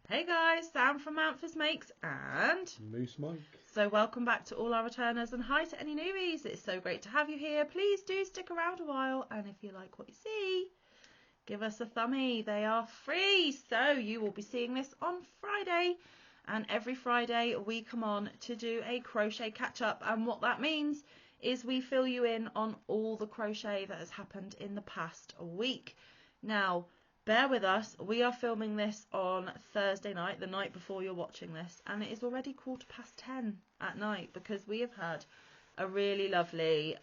Hey guys, Sam from Manfa's Makes and Moose Mike. So welcome back to all our returners and hi to any newbies. It's so great to have you here. Please do stick around a while, and if you like what you see, give us a thumbie. They are free, so you will be seeing this on Friday, and every Friday we come on to do a crochet catch up, and what that means is we fill you in on all the crochet that has happened in the past week. Now, bear with us, we are filming this on Thursday night, the night before you're watching this, and it is already 10:15 at night because we have had a really lovely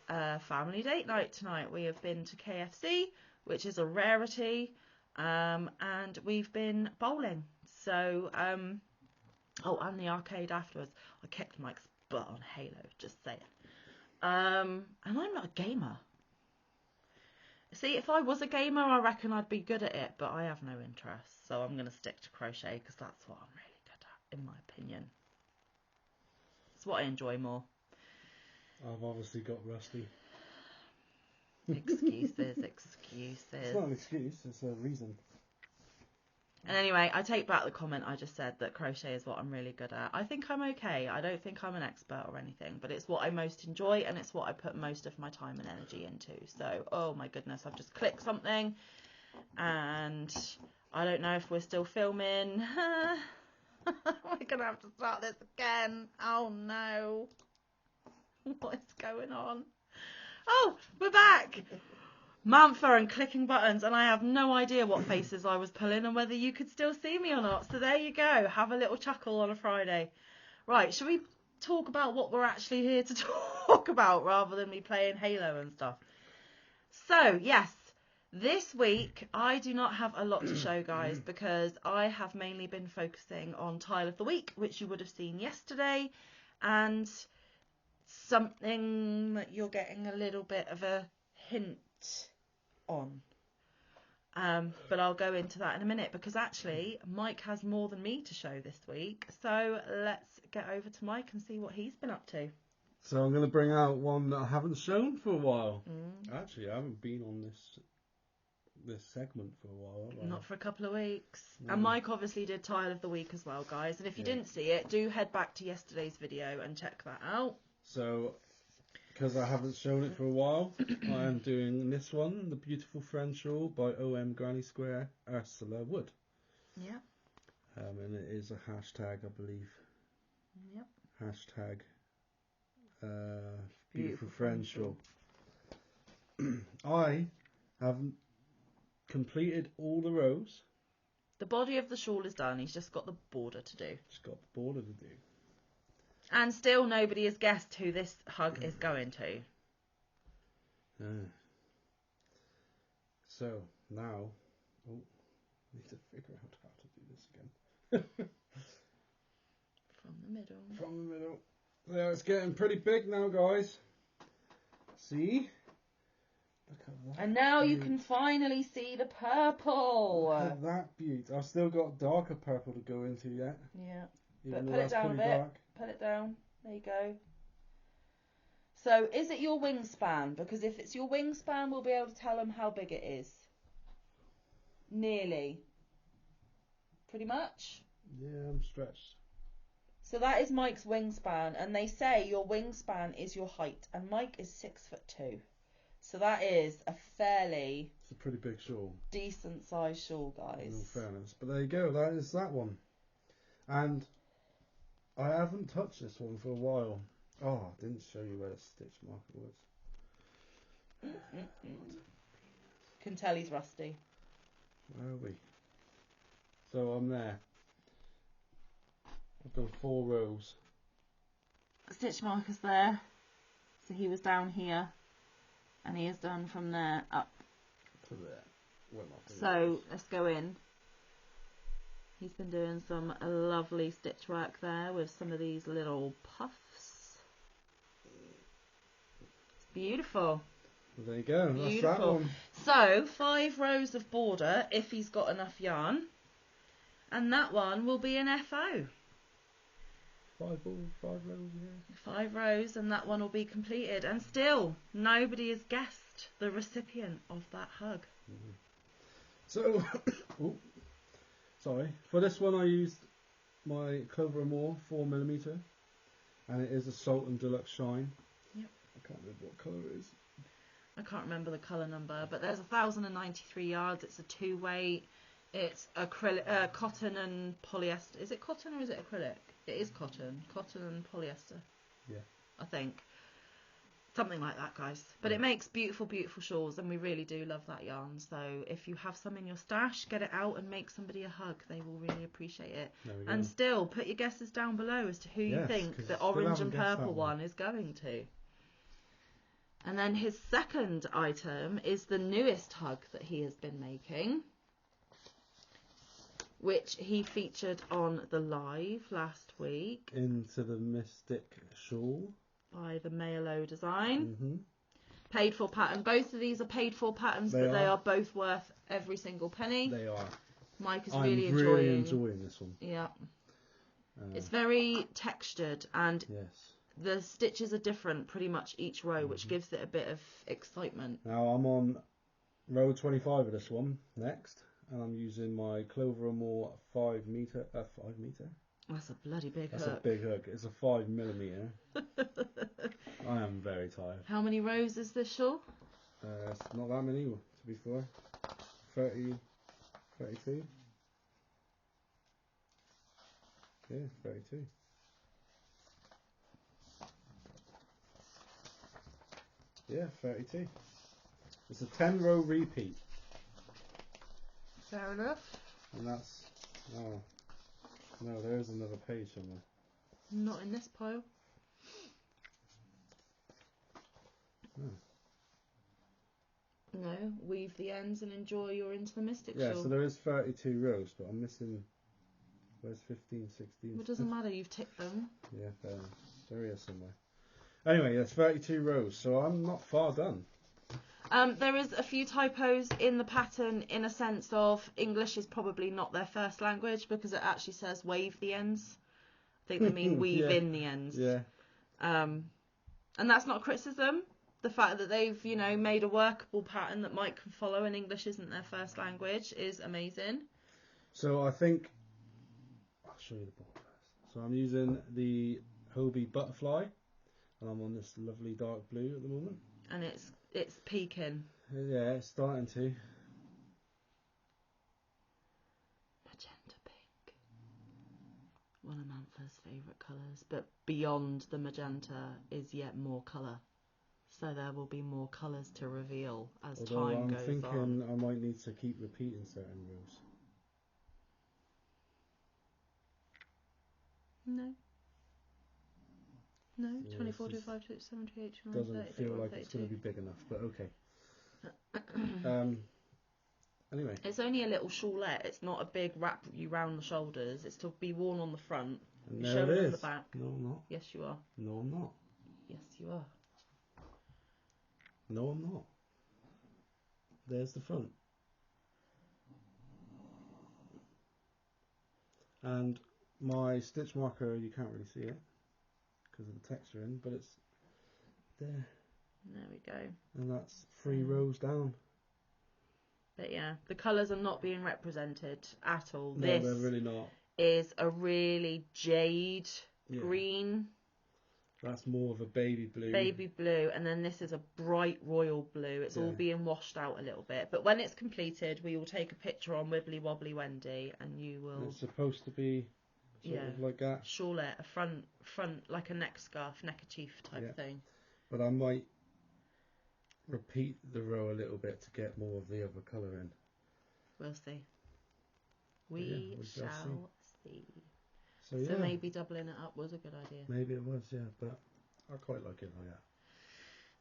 family date night tonight. We have been to KFC, which is a rarity, and we've been bowling. So, oh, and the arcade afterwards. I kicked Mike's butt on Halo, just saying. And I'm not a gamer. See, if I was a gamer, I reckon I'd be good at it, but I have no interest. So I'm going to stick to crochet because that's what I'm really good at, in my opinion. It's what I enjoy more. I've obviously got rusty. Excuses. It's not an excuse, it's a reason. And anyway, I take back the comment I just said that crochet is what I'm really good at. I think I'm okay. I don't think I'm an expert or anything, but it's what I most enjoy and it's what I put most of my time and energy into. So, oh my goodness, I've just clicked something and I don't know if we're still filming. We're going to have to start this again. Oh no. What is going on? Oh, we're back. Manfa and clicking buttons, and I have no idea what faces I was pulling and whether you could still see me or not. So there you go. Have a little chuckle on a Friday. Right, shall we talk about what we're actually here to talk about rather than me playing Halo and stuff? So, yes, this week I do not have a lot to show, guys, because I have mainly been focusing on Tile of the Week, which you would have seen yesterday, and something that you're getting a little bit of a hint on. But I'll go into that in a minute because actually Mike has more than me to show this week. So let's get over to Mike and see what he's been up to. So I'm going to bring out one that I haven't shown for a while. Actually, I haven't been on this segment for a while. Have I? Not for a couple of weeks. No. And Mike obviously did Tile of the Week as well, guys. And if you didn't see it, do head back to yesterday's video and check that out. So, because I haven't shown it for a while, I am doing this one, The Beautiful Friend Shawl by OM Granny Square Ursula Wood. Yeah. And it is a hashtag, I believe. Yep. Hashtag Beautiful Friend Shawl. I have completed all the rows. The body of the shawl is done. He's just got the border to do. Just got the border to do. And still nobody has guessed who this hug is going to. So now, I need to figure out how to do this again. From the middle. From the middle. Yeah, it's getting pretty big now, guys. See? Look at that. And now you can finally see the purple. Look at that beauty. I've still got darker purple to go into yet. Yeah. Even But though put it that's down a pretty bit. dark. Put it down. There you go. So, is it your wingspan? Because if it's your wingspan, we'll be able to tell them how big it is. Nearly. Pretty much. Yeah, I'm stretched. So that is Mike's wingspan, and they say your wingspan is your height, and Mike is 6'2". So that is a fairly... It's a pretty big shawl. decent size shawl, guys. In all fairness. But there you go, that is that one. And I haven't touched this one for a while. Oh, I didn't show you where the stitch marker was. Can tell he's rusty. Where are we? So I'm there. I've done 4 rows. Stitch marker's there. So he was down here. And he has done from there up. To there. Well, So let's go in. He's been doing some lovely stitch work there with some of these little puffs. It's beautiful. Well, there you go. That's Beautiful. that one. So 5 rows of border if he's got enough yarn. And that one will be an FO. 5 rows, yeah. 5 rows and that one will be completed. And still, nobody has guessed the recipient of that hug. So, Sorry. For this one I used my Clover & More 4mm, and it is a Salt and Deluxe Shine. Yep. I can't remember what colour it is. I can't remember the colour number, but there's 1,093 yards. It's a 2-weight. It's acrylic, cotton and polyester. Is it cotton or is it acrylic? It is cotton. Cotton and polyester. Yeah. I think. Something like that, guys. But it makes beautiful, beautiful shawls, and we really do love that yarn. So if you have some in your stash, get it out and make somebody a hug. They will really appreciate it. And still, put your guesses down below as to who you think the orange and purple one is going to. And then his second item is the newest hug that he has been making, which he featured on the live last week. Into the Mystic Shawl. By the Mayalo design. Paid for pattern. Both of these are paid for patterns, but they are both worth every single penny. They are. Mike is I'm really enjoying this one. Yeah. It's very textured, and the stitches are different pretty much each row, which gives it a bit of excitement. Now I'm on row 25 of this one next, and I'm using my Clover & More 5 meter. 5 meter? That's a bloody big hook. That's a big hook. It's a 5mm. I am very tired. How many rows is this shawl? It's not that many, to be fair. 30, 32. Yeah, 32. Yeah, 32. It's a 10-row repeat. Fair enough. And that's... Oh. No, there is another page somewhere. Not in this pile. Oh. No, weave the ends and enjoy your Into the Mystic shawl. Yeah, so there is 32 rows, but I'm missing... Where's 15, 16? Well, it doesn't matter, you've ticked them. Yeah, there is somewhere. Anyway, there's 32 rows, so I'm not far done. There is a few typos in the pattern, in a sense of English is probably not their first language, because it actually says wave the ends. I think they mean weave in the ends. Yeah. And that's not criticism. The fact that they've, made a workable pattern that Mike can follow and English isn't their first language is amazing. So I think... I'll show you the board first. So I'm using the Hobie Butterfly, and I'm on this lovely dark blue at the moment. And it's peaking. Yeah, it's starting to. Magenta pink. One of Manfa's favourite colours. But beyond the magenta is yet more colour. So there will be more colours to reveal as time goes on. I'm thinking I might need to keep repeating certain rows. No. No, 24, 25, 27, 28, 29, doesn't 30, feel 31, like 32. it's going to be big enough, but okay. Anyway. It's only a little shawlette. It's not a big wrap you round the shoulders. It's to be worn on the front. And You're there showing it on is. the back. No, I'm not. Yes, you are. No, I'm not. Yes, you are. No, I'm not. There's the front. And my stitch marker, you can't really see it because of the texture in, but it's there. There we go. And that's 3 rows down. But yeah, the colours are not being represented at all. No, this they're really not. Is a really jade green. That's more of a baby blue. Baby blue, and then this is a bright royal blue. It's all being washed out a little bit. But when it's completed, we will take a picture on Wibbly Wobbly Wendy, and you will... And it's supposed to be sort of like that. Shawlette, a front, like a neck scarf, neckerchief type thing. But I might repeat the row a little bit to get more of the other colour in. We'll see. We shall see. So maybe doubling it up was a good idea. Maybe it was, but I quite like it like that.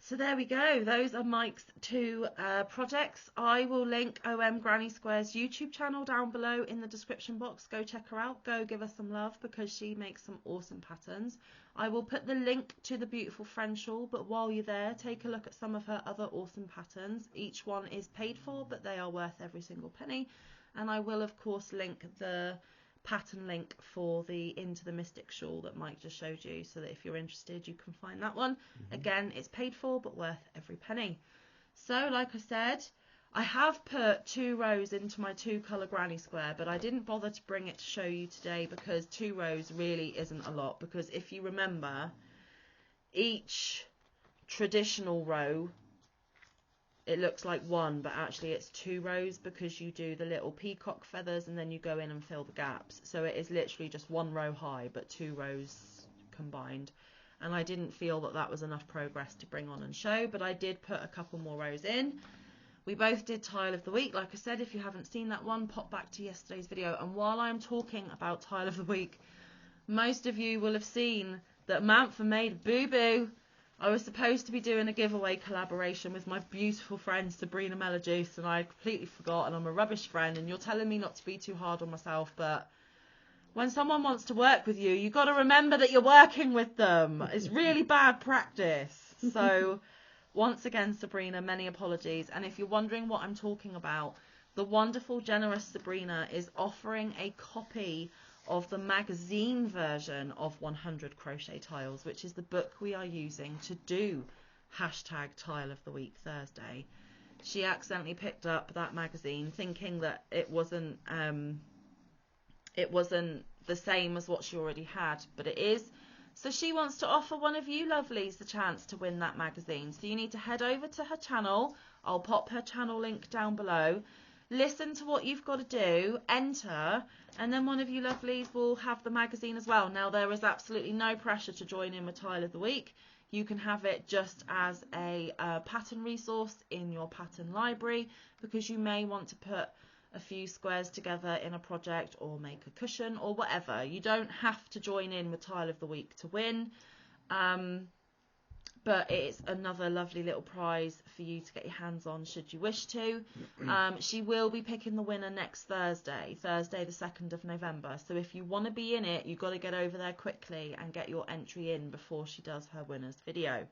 So there we go. Those are Mike's 2 projects. I will link OM Granny Square's YouTube channel down below in the description box. Go check her out. Go give her some love because she makes some awesome patterns. I will put the link to the beautiful Friend shawl, but while you're there, take a look at some of her other awesome patterns. Each one is paid for, but they are worth every single penny. And I will, of course, link the pattern link for the Into the Mystic shawl that Mike just showed you, so that if you're interested you can find that one. Again, it's paid for but worth every penny. So like I said, I have put 2 rows into my 2 colour granny square, but I didn't bother to bring it to show you today because 2 rows really isn't a lot, because if you remember, each traditional row, it looks like 1, but actually it's 2 rows because you do the little peacock feathers and then you go in and fill the gaps. So it is literally just 1 row high, but 2 rows combined. And I didn't feel that that was enough progress to bring on and show, but I did put a couple more rows in. We both did Tile of the Week. Like I said, if you haven't seen that one, pop back to yesterday's video. And while I'm talking about Tile of the Week, most of you will have seen that Manfa made a boo-boo. I was supposed to be doing a giveaway collaboration with my beautiful friend Sabrina Melajuice, and I completely forgot, and I'm a rubbish friend, and you're telling me not to be too hard on myself, but when someone wants to work with you, you've got to remember that you're working with them. It's really bad practice. So once again, Sabrina, many apologies. And if you're wondering what I'm talking about, the wonderful, generous Sabrina is offering a copy of the magazine version of 100 Crochet Tiles, which is the book we are using to do #Tile of the Week Thursday. She accidentally picked up that magazine thinking that it wasn't the same as what she already had, but it is. So she wants to offer one of you lovelies the chance to win that magazine. So you need to head over to her channel. I'll pop her channel link down below. Listen to what you've got to do, enter, and then one of you lovelies will have the magazine as well. Now, there is absolutely no pressure to join in with Tile of the Week. You can have it just as a pattern resource in your pattern library, because you may want to put a few squares together in a project or make a cushion or whatever. You don't have to join in with Tile of the Week to win, but it's another lovely little prize for you to get your hands on should you wish to. She will be picking the winner next Thursday the 2nd of November. So if you want to be in it, you've got to get over there quickly and get your entry in before she does her winner's video.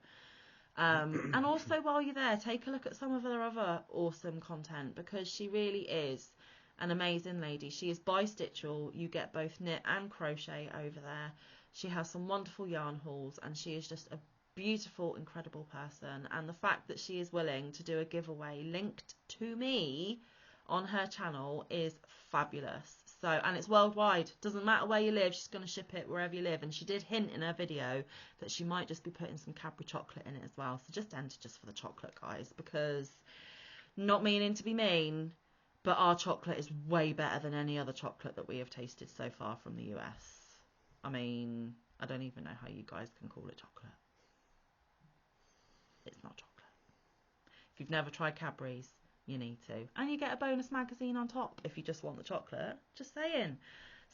And also, while you're there, take a look at some of her other awesome content, because she really is an amazing lady. She is bi-stitchal. You get both knit and crochet over there. She has some wonderful yarn hauls, and she is just a beautiful, incredible person. And the fact that she is willing to do a giveaway linked to me on her channel is fabulous. So, and it's worldwide. Doesn't matter where you live, she's going to ship it wherever you live. And she did hint in her video that she might just be putting some Cadbury chocolate in it as well. So just enter just for the chocolate, guys, because, not meaning to be mean, but our chocolate is way better than any other chocolate that we have tasted so far from the US. I mean, I don't even know how you guys can call it chocolate. It's not chocolate. If you've never tried Cadbury's, you need to. And you get a bonus magazine on top if you just want the chocolate. Just saying.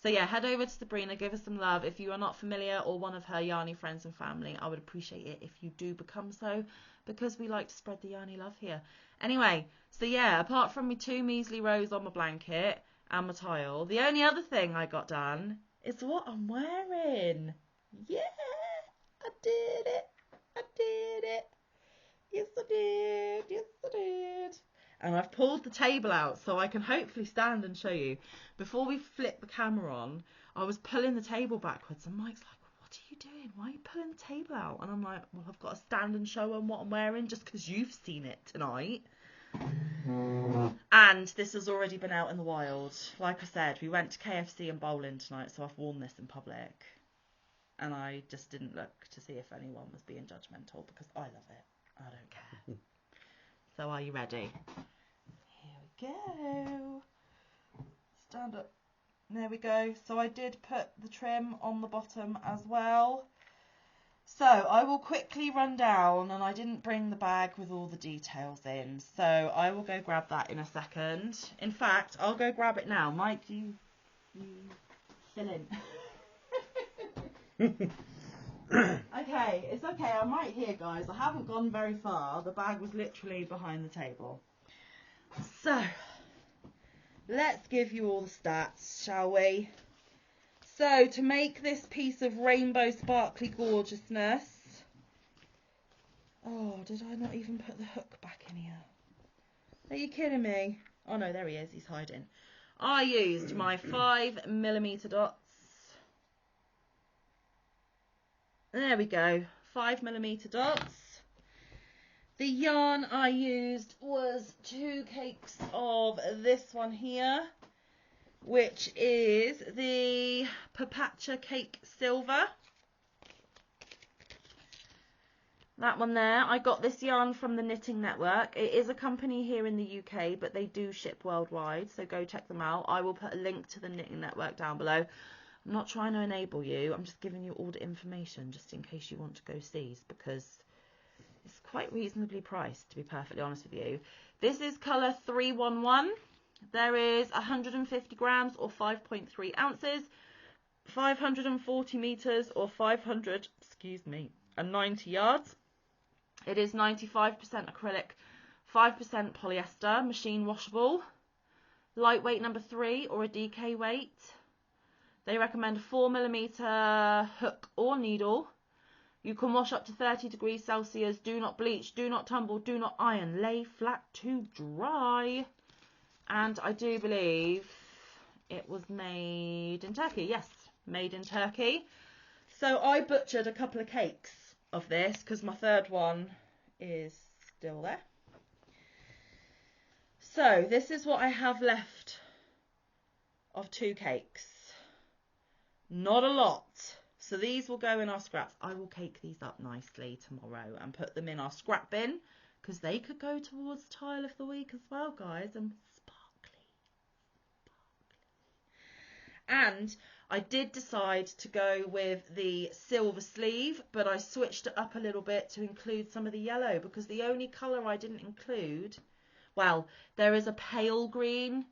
So yeah, head over to Sabrina, give her some love. If you are not familiar or one of her yarny friends and family, I would appreciate it if you do become so, because we like to spread the yarny love here. Anyway, so yeah, apart from my 2 measly rows on my blanket and my tile, the only other thing I got done is what I'm wearing. Yeah, I did it. I did it. Yes, I did. Yes, I did. And I've pulled the table out so I can hopefully stand and show you. Before we flip the camera on, I was pulling the table backwards, and Mike's like, what are you doing? Why are you pulling the table out? And I'm like, well, I've got to stand and show them what I'm wearing just because you've seen it tonight. And this has already been out in the wild. Like I said, we went to KFC and bowling tonight, so I've worn this in public. And I just didn't look to see if anyone was being judgmental, because I love it. I don't care. So are you ready? Here we go. Stand up. There we go. So I did put the trim on the bottom as well. So I will quickly run down, and I didn't bring the bag with all the details in, so I will go grab that in a second. In fact, I'll go grab it now. Mike, you fill in. Okay, it's okay. I'm right here, guys. I haven't gone very far. The bag was literally behind the table. So, let's give you all the stats, shall we? So, to make this piece of rainbow sparkly gorgeousness... Oh, did I not even put the hook back in here? Are you kidding me? Oh no, there he is. He's hiding. I used my 5mm dots. There we go. 5mm dots. The yarn I used was 2 cakes of this one here, which is the Papacha Cake Silver. That one there. I got this yarn from the Knitting Network. It is a company here in the UK, but they do ship worldwide, so go check them out. I will put a link to the Knitting Network down below. I'm not trying to enable you. I'm just giving you all the information just in case you want to go see, because it's quite reasonably priced, to be perfectly honest with you. This is colour 311. There is 150 grams or 5.3 ounces, 540 metres or 590 yards. It is 95% acrylic, 5% polyester, machine washable, lightweight number 3 or a DK weight. They recommend a 4mm hook or needle. You can wash up to 30 degrees Celsius, do not bleach, do not tumble, do not iron, lay flat to dry. And I do believe it was made in Turkey. Yes, made in Turkey. So I butchered a couple of cakes of this because my third one is still there. So this is what I have left of 2 cakes. Not a lot. So these will go in our scraps. I will cake these up nicely tomorrow and put them in our scrap bin, because they could go towards Tile of the Week as well, guys. And sparkly. And I did decide to go with the silver sleeve, but I switched it up a little bit to include some of the yellow, because the only colour I didn't include, well, there is a pale green,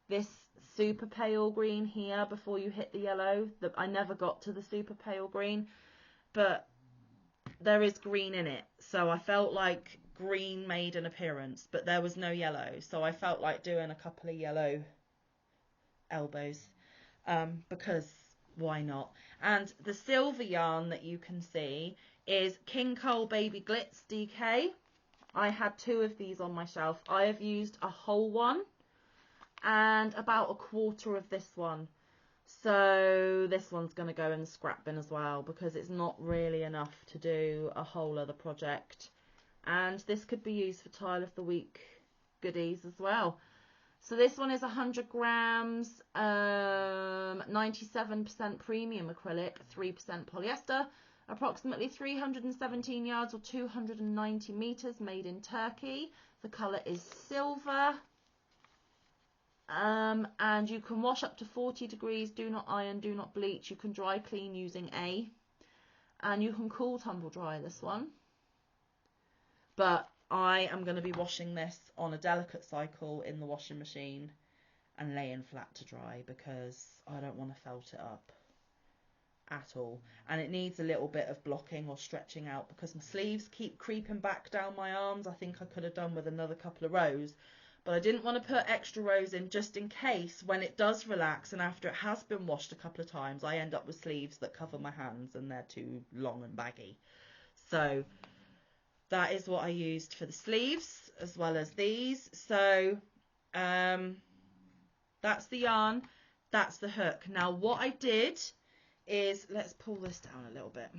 this super pale green here before you hit the yellow. I never got to the super pale green, but there is green in it, so I felt like green made an appearance, but there was no yellow, so I felt like doing a couple of yellow elbows, because why not? And the silver yarn that you can see is King Cole Baby Glitz DK. I had 2 of these on my shelf. I have used a whole one and about a quarter of this one, so this one's going to go in the scrap bin as well, because it's not really enough to do a whole other project, and this could be used for Tile of the Week goodies as well. So this one is 100 grams, 97% premium acrylic, 3% polyester, approximately 317 yards or 290 meters, made in Turkey. The color is silver. And you can wash up to 40 degrees, do not iron, do not bleach. You can dry clean using A, and you can cool tumble dry this one. But I am going to be washing this on a delicate cycle in the washing machine and laying flat to dry, because I don't want to felt it up at all. And it needs a little bit of blocking or stretching out, because my sleeves keep creeping back down my arms. I think I could have done with another couple of rows, but I didn't want to put extra rows in, just in case when it does relax and after it has been washed a couple of times, I end up with sleeves that cover my hands and they're too long and baggy. So that is what I used for the sleeves, as well as these. So that's the yarn, that's the hook. Now what I did is, let's pull this down a little bit.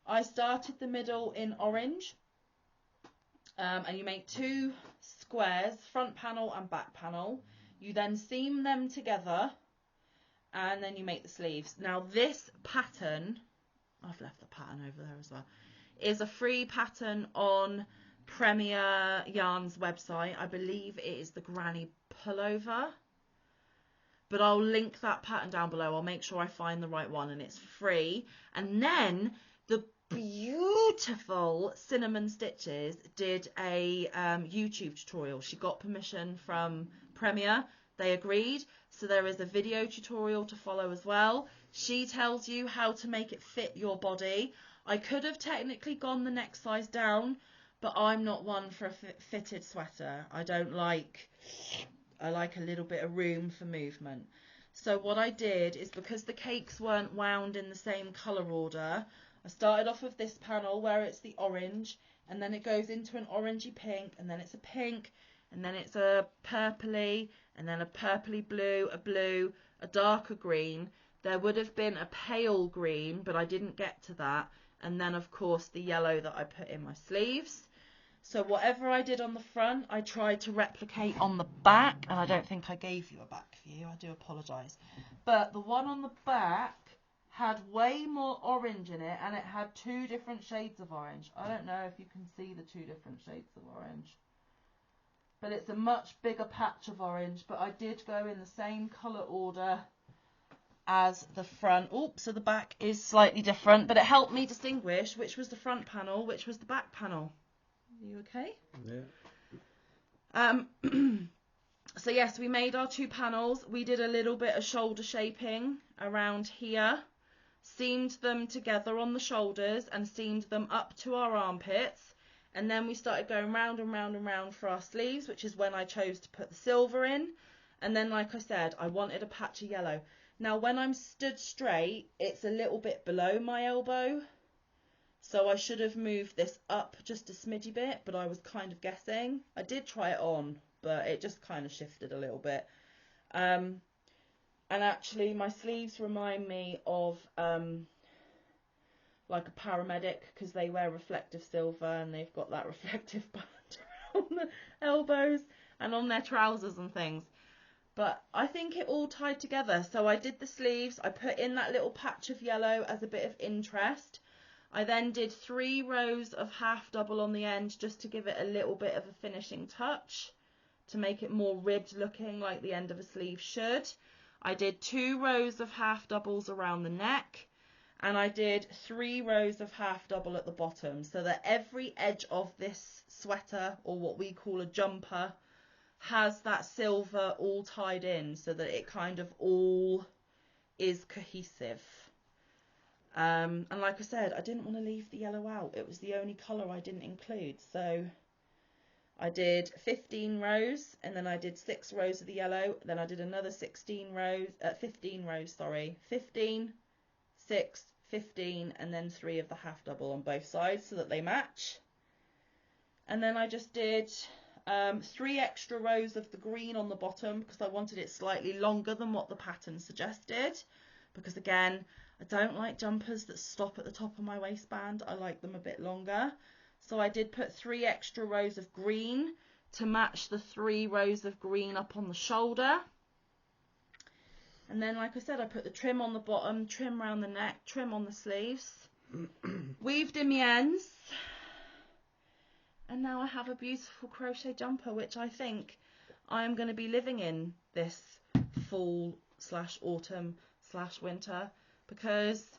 I started the middle in orange, and you make 2 squares, front panel and back panel. You then seam them together, and then you make the sleeves. Now this pattern, I've left the pattern over there as well, is a free pattern on Premier Yarn's website. I believe it is the Granny Pullover, but I'll link that pattern down below. I'll make sure I find the right one, and it's free. And then the beautiful Cinnamon Stitches did a YouTube tutorial. She got permission from Premier, they agreed, so there is a video tutorial to follow as well. She tells you how to make it fit your body. I could have technically gone the next size down, but I'm not one for a fitted sweater. I like a little bit of room for movement. So what I did is, because the cakes weren't wound in the same colour order, I started off with this panel where it's the orange, and then it goes into an orangey pink, and then it's a pink, and then it's a purpley, and then a purpley blue, a darker green. There would have been a pale green, but I didn't get to that. And then of course the yellow that I put in my sleeves. So whatever I did on the front, I tried to replicate on the back, and I don't think I gave you a back view. I do apologise. But the one on the back had way more orange in it, and it had 2 different shades of orange. I don't know if you can see the 2 different shades of orange, but it's a much bigger patch of orange. But I did go in the same colour order as the front. Oops, so the back is slightly different, but it helped me distinguish which was the front panel, which was the back panel. Are you okay? Yeah. So yes, we made our 2 panels. We did a little bit of shoulder shaping around here, seamed them together on the shoulders and seamed them up to our armpits, and then we started going round and round and round for our sleeves, which is when I chose to put the silver in. And then, like I said, I wanted a patch of yellow. Now when I'm stood straight, it's a little bit below my elbow, so I should have moved this up just a smidgy bit, but I was kind of guessing. I did try it on, but it just kind of shifted a little bit. And actually my sleeves remind me of like a paramedic, because they wear reflective silver and they've got that reflective band around the elbows and on their trousers and things. But I think it all tied together. So I did the sleeves, I put in that little patch of yellow as a bit of interest. I then did 3 rows of half double on the end just to give it a little bit of a finishing touch, to make it more ribbed looking like the end of a sleeve should. I did 2 rows of half doubles around the neck, and I did 3 rows of half double at the bottom, so that every edge of this sweater, or what we call a jumper, has that silver all tied in so that it kind of all is cohesive. And like I said, I didn't want to leave the yellow out. It was the only colour I didn't include. So I did 15 rows, and then I did 6 rows of the yellow. Then I did another 15 rows, 15, 6, 15, and then 3 of the half double on both sides so that they match. And then I just did 3 extra rows of the green on the bottom, because I wanted it slightly longer than what the pattern suggested. Because again, I don't like jumpers that stop at the top of my waistband. I like them a bit longer. So I did put 3 extra rows of green to match the 3 rows of green up on the shoulder. And then, like I said, I put the trim on the bottom, trim around the neck, trim on the sleeves, weaved in the ends. And now I have a beautiful crochet jumper, which I think I am going to be living in this fall/autumn/winter, because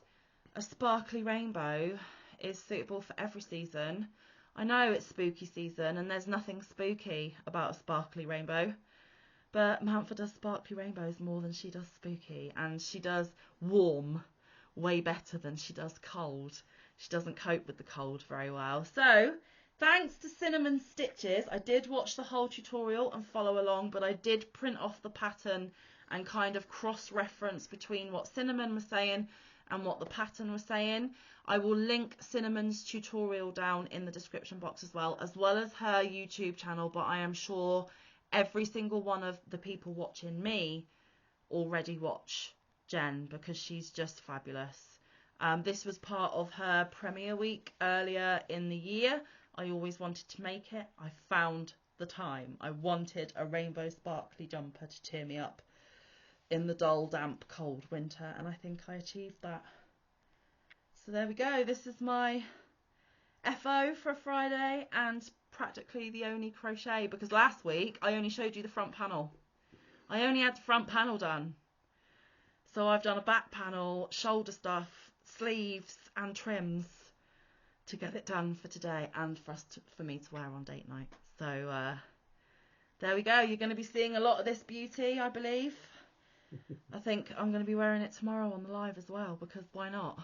a sparkly rainbow is suitable for every season. I know it's spooky season and there's nothing spooky about a sparkly rainbow, but Manfa does sparkly rainbows more than she does spooky, and she does warm way better than she does cold. She doesn't cope with the cold very well. So thanks to Cinnamon Stitches, I did watch the whole tutorial and follow along, but I did print off the pattern and kind of cross-reference between what Cinnamon was saying and what the pattern was saying. I will link Cinnamon's tutorial down in the description box as well as her YouTube channel, but I am sure every single one of the people watching me already watch Jen, because she's just fabulous. This was part of her premiere week earlier in the year. I always wanted to make it. I found the time. I wanted a rainbow sparkly jumper to cheer me up in the dull, damp, cold winter, and I think I achieved that. So there we go. This is my FO for a Friday, and practically the only crochet, because last week I only showed you the front panel. I only had the front panel done. So I've done a back panel, shoulder stuff, sleeves and trims to get it done for today, and for me to wear on date night. So there we go. You're going to be seeing a lot of this beauty, I believe. I think I'm going to be wearing it tomorrow on the live as well, because why not?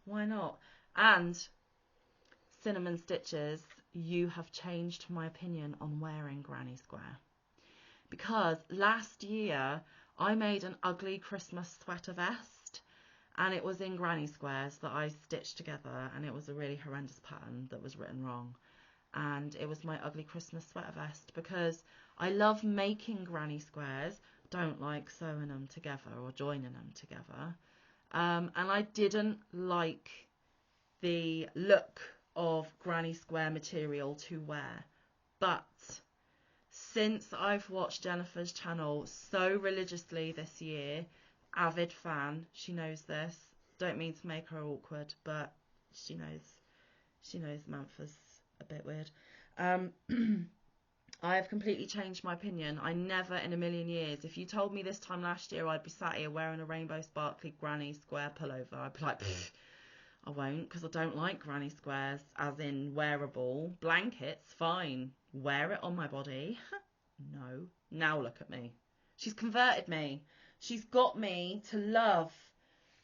Why not? And Cinnamon Stitches, you have changed my opinion on wearing granny square. Because last year I made an ugly Christmas sweater vest, and it was in granny squares that I stitched together, and it was a really horrendous pattern that was written wrong. And it was my ugly Christmas sweater vest, because I love making granny squares, don't like sewing them together or joining them together. And I didn't like the look of granny square material to wear. But since I've watched Jennifer's channel so religiously this year, avid fan, she knows this, don't mean to make her awkward, but she knows Manfa's a bit weird. I have completely changed my opinion. I never in a million years, if you told me this time last year I'd be sat here wearing a rainbow sparkly granny square pullover, I'd be like, I won't, because I don't like granny squares, as in wearable. Blankets, fine. Wear it on my body. No. Now look at me. She's converted me. She's got me to love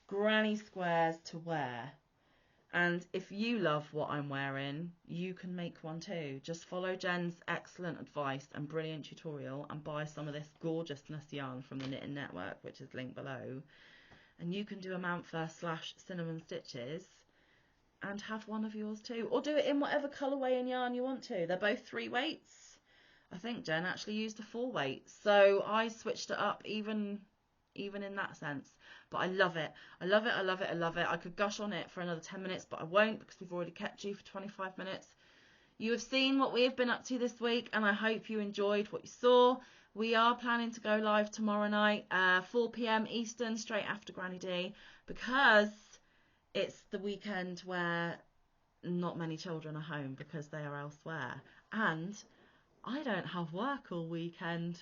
granny squares to wear. And if you love what I'm wearing, you can make one too. Just follow Jen's excellent advice and brilliant tutorial and buy some of this gorgeousness yarn from the Knitting Network, which is linked below. And you can do a Manfa / cinnamon stitches and have one of yours too. Or do it in whatever colourway and yarn you want to. They're both 3 weights. I think Jen actually used a 4 weight. So I switched it up even in that sense. But I love it. I love it, I love it, I love it. I could gush on it for another 10 minutes, but I won't because we've already kept you for 25 minutes. You have seen what we have been up to this week, and I hope you enjoyed what you saw. We are planning to go live tomorrow night, 4 p.m. Eastern, straight after Granny D, because it's the weekend where not many children are home because they are elsewhere. And I don't have work all weekend,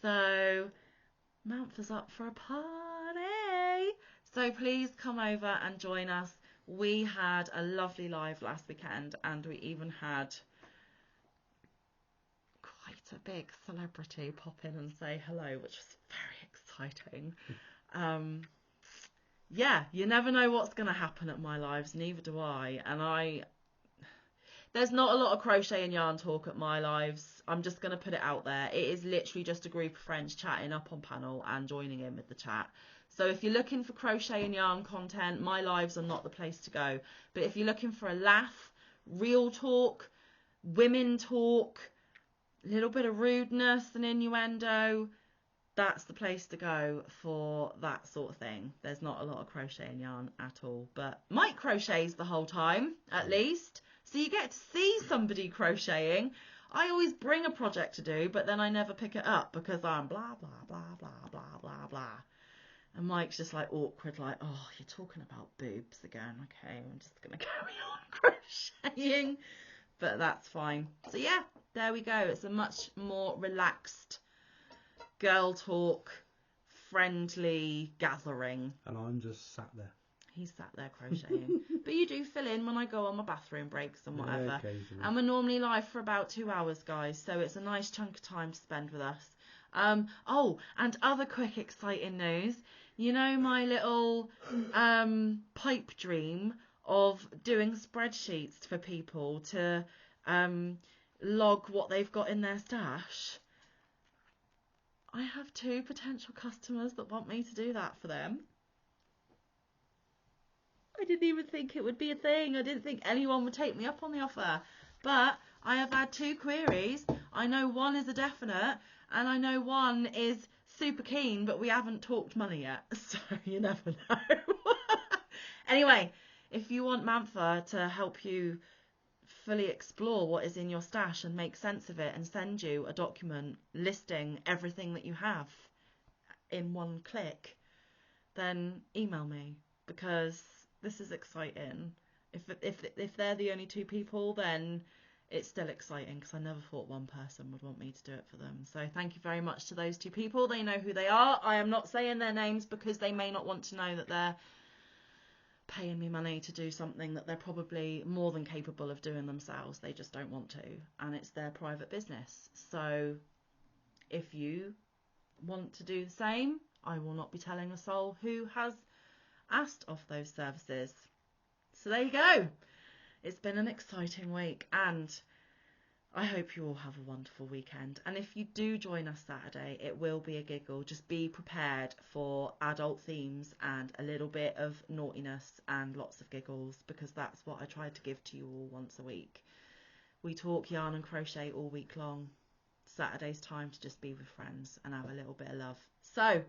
so Manfa's up for a party. So please come over and join us. We had a lovely live last weekend, and we even had quite a big celebrity pop in and say hello, which was very exciting. Yeah, you never know what's going to happen at my lives, neither do I. And there's not a lot of crochet and yarn talk at my lives. I'm just going to put it out there. It is literally just a group of friends chatting up on panel and joining in with the chat. So if you're looking for crochet and yarn content, my lives are not the place to go. But if you're looking for a laugh, real talk, women talk, a little bit of rudeness and innuendo, that's the place to go for that sort of thing. There's not a lot of crochet and yarn at all, but Mike crochets the whole time, at least. So you get to see somebody crocheting. I always bring a project to do, but then I never pick it up because I'm blah, blah, blah, blah, blah, blah, blah. And Mike's just like awkward, like, oh, you're talking about boobs again. Okay, I'm just going to carry on crocheting. But that's fine. So yeah, there we go. It's a much more relaxed girl talk, friendly gathering. And I'm just sat there. He's sat there crocheting. But you do fill in when I go on my bathroom breaks and whatever. Yeah, occasionally. And we're normally live for about 2 hours, guys. So it's a nice chunk of time to spend with us. Oh, and other quick exciting news. You know my little pipe dream of doing spreadsheets for people to log what they've got in their stash? I have 2 potential customers that want me to do that for them. I didn't even think it would be a thing. I didn't think anyone would take me up on the offer. But I have had 2 queries. I know one is a definite, and I know one is super keen, but we haven't talked money yet. So you never know. Anyway, if you want Manfa to help you fully explore what is in your stash and make sense of it and send you a document listing everything that you have in one click, then email me, because this is exciting. If they're the only 2 people, then it's still exciting, because I never thought one person would want me to do it for them. So thank you very much to those 2 people. They know who they are. I am not saying their names because they may not want to know that they're paying me money to do something that they're probably more than capable of doing themselves. They just don't want to, and it's their private business. So if you want to do the same, I will not be telling a soul who has asked of those services. So there you go. It's been an exciting week, and I hope you all have a wonderful weekend. And if you do join us Saturday, it will be a giggle. Just be prepared for adult themes and a little bit of naughtiness and lots of giggles, because that's what I try to give to you all once a week. We talk yarn and crochet all week long. Saturday's time to just be with friends and have a little bit of love. So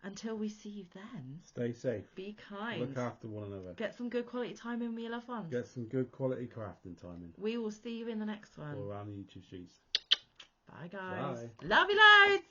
Until we see you then, stay safe. be kind. Look after one another. Get some good quality time in with your loved ones. Get some good quality crafting time in. We will see you in the next one. Or around the YouTube streets. Bye, guys. Bye. Love you loads.